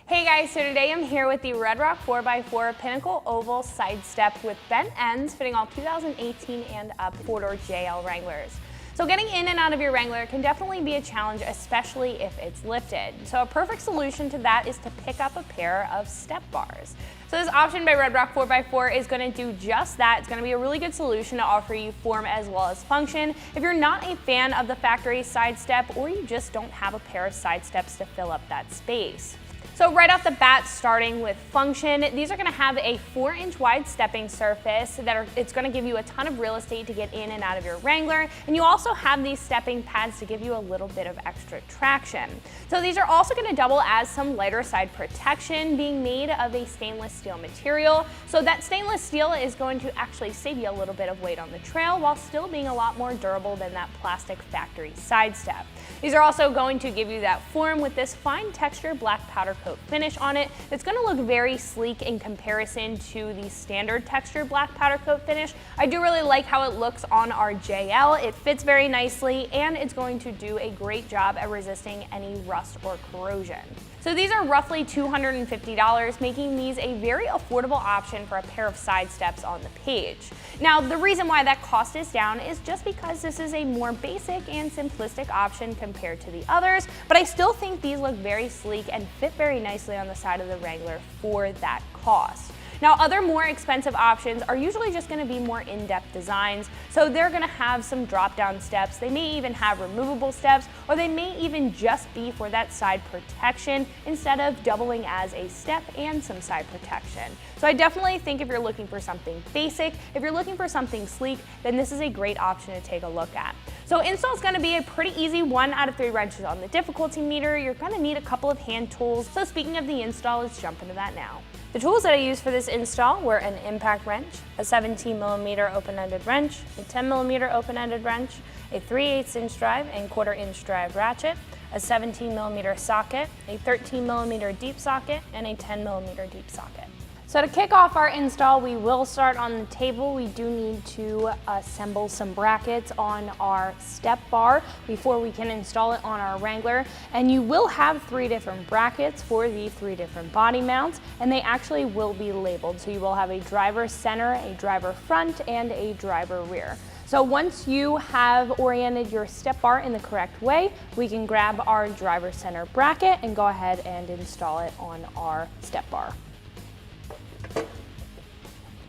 Hey guys, so today I'm here with the Red Rock 4x4 Pinnacle Oval Side Step with bent ends fitting all 2018 and up 4-door JL Wranglers. So getting in and out of your Wrangler can definitely be a challenge, especially if it's lifted. So a perfect solution to that is to pick up a pair of step bars. So this option by Red Rock 4x4 is going to do just that. It's going to be a really good solution to offer you form as well as function. If you're not a fan of the factory side step, or you just don't have a pair of side steps to fill up that space. So right off the bat, starting with function, these are going to have a 4-inch wide stepping surface it's going to give you a ton of real estate to get in and out of your Wrangler, and you also have these stepping pads to give you a little bit of extra traction. So these are also going to double as some lighter side protection, being made of a stainless steel material. So that stainless steel is going to actually save you a little bit of weight on the trail while still being a lot more durable than that plastic factory side step. These are also going to give you that form with this fine texture black powder coat finish on it. It's going to look very sleek in comparison to the standard texture black powder coat finish. I do really like how it looks on our JL. It fits very nicely, and it's going to do a great job at resisting any rust or corrosion. So these are roughly $250, making these a very affordable option for a pair of side steps on the page. Now, the reason why that cost is down is just because this is a more basic and simplistic option compared to the others, but I still think these look very sleek and fit very nicely on the side of the Wrangler for that cost. Now, other more expensive options are usually just going to be more in-depth designs, so they're going to have some drop-down steps, they may even have removable steps, or they may even just be for that side protection instead of doubling as a step and some side protection. So I definitely think if you're looking for something basic, if you're looking for something sleek, then this is a great option to take a look at. So install is going to be a pretty easy 1 out of 3 wrenches on the difficulty meter. You're going to need a couple of hand tools, so speaking of the install, let's jump into that now. The tools that I used for this install were an impact wrench, a 17mm open-ended wrench, a 10mm open-ended wrench, a 3/8 inch drive and 1/4 inch drive ratchet, a 17mm socket, a 13mm deep socket, and a 10mm deep socket. So to kick off our install, we will start on the table. We do need to assemble some brackets on our step bar before we can install it on our Wrangler. And you will have 3 different brackets for the 3 different body mounts, and they actually will be labeled. So you will have a driver center, a driver front, and a driver rear. So once you have oriented your step bar in the correct way, we can grab our driver center bracket and go ahead and install it on our step bar.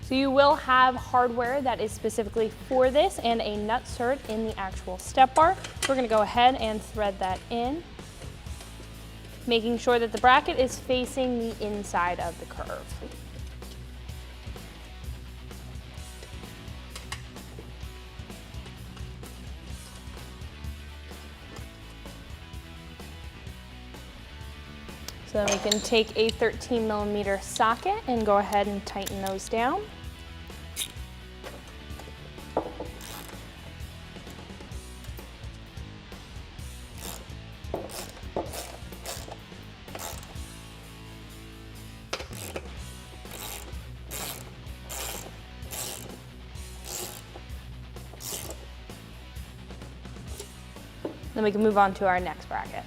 So you will have hardware that is specifically for this and a nut cert in the actual step bar. So we're going to go ahead and thread that in, making sure that the bracket is facing the inside of the curve. So then we can take a 13mm socket and go ahead and tighten those down. Then we can move on to our next bracket.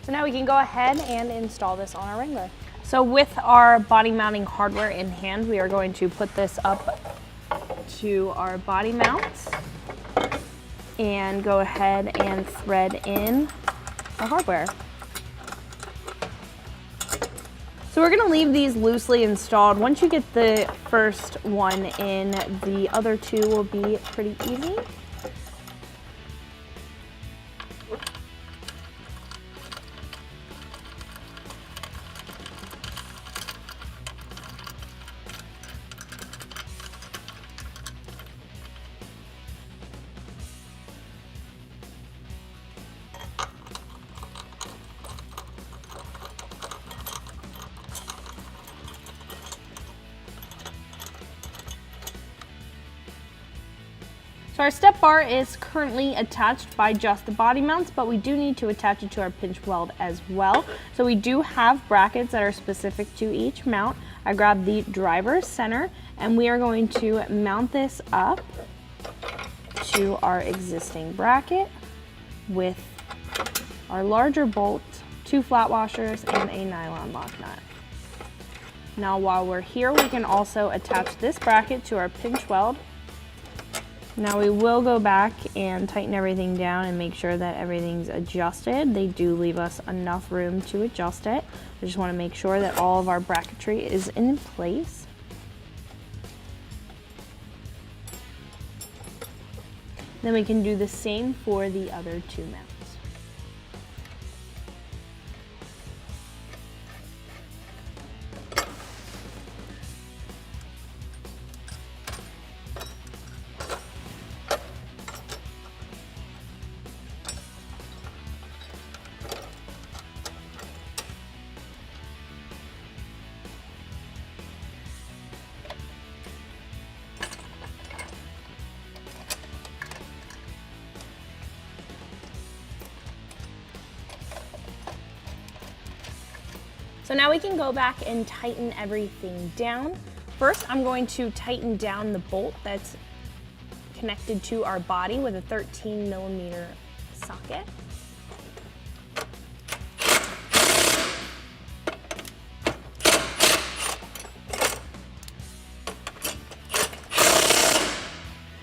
So now we can go ahead and install this on our Wrangler. So with our body mounting hardware in hand, we are going to put this up to our body mounts and go ahead and thread in the hardware. So we're gonna leave these loosely installed. Once you get the first one in, the other two will be pretty easy. So our step bar is currently attached by just the body mounts, but we do need to attach it to our pinch weld as well. So we do have brackets that are specific to each mount. I grabbed the driver's center, and we are going to mount this up to our existing bracket with our larger bolt, 2 flat washers, and a nylon lock nut. Now while we're here, we can also attach this bracket to our pinch weld. Now we will go back and tighten everything down and make sure that everything's adjusted. They do leave us enough room to adjust it. I just want to make sure that all of our bracketry is in place. Then we can do the same for the other 2 mounts. So now we can go back and tighten everything down. First, I'm going to tighten down the bolt that's connected to our body with a 13mm socket.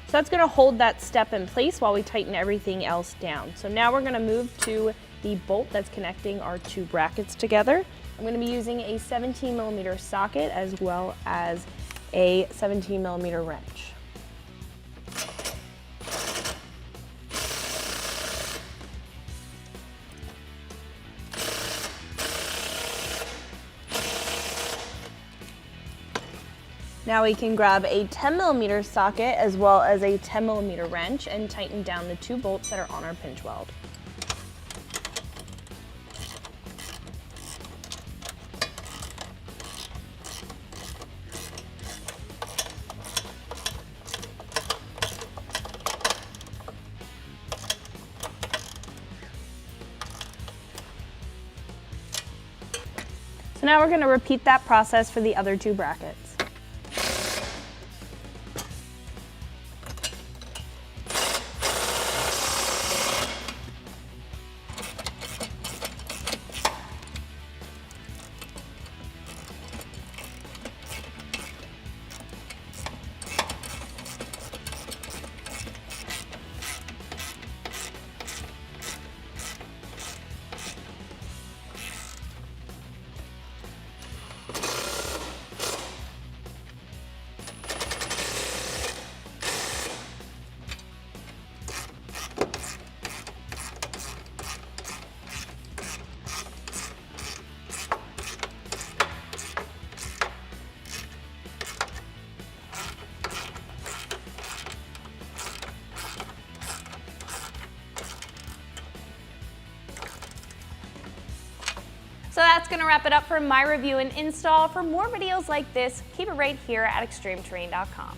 So that's going to hold that step in place while we tighten everything else down. So now we're going to move to the bolt that's connecting our 2 brackets together. I'm going to be using a 17mm socket as well as a 17mm wrench. Now we can grab a 10mm socket as well as a 10mm wrench and tighten down the 2 bolts that are on our pinch weld. So now we're going to repeat that process for the other 2 brackets. So that's going to wrap it up for my review and install. For more videos like this, keep it right here at EXTREMETERRAIN.com.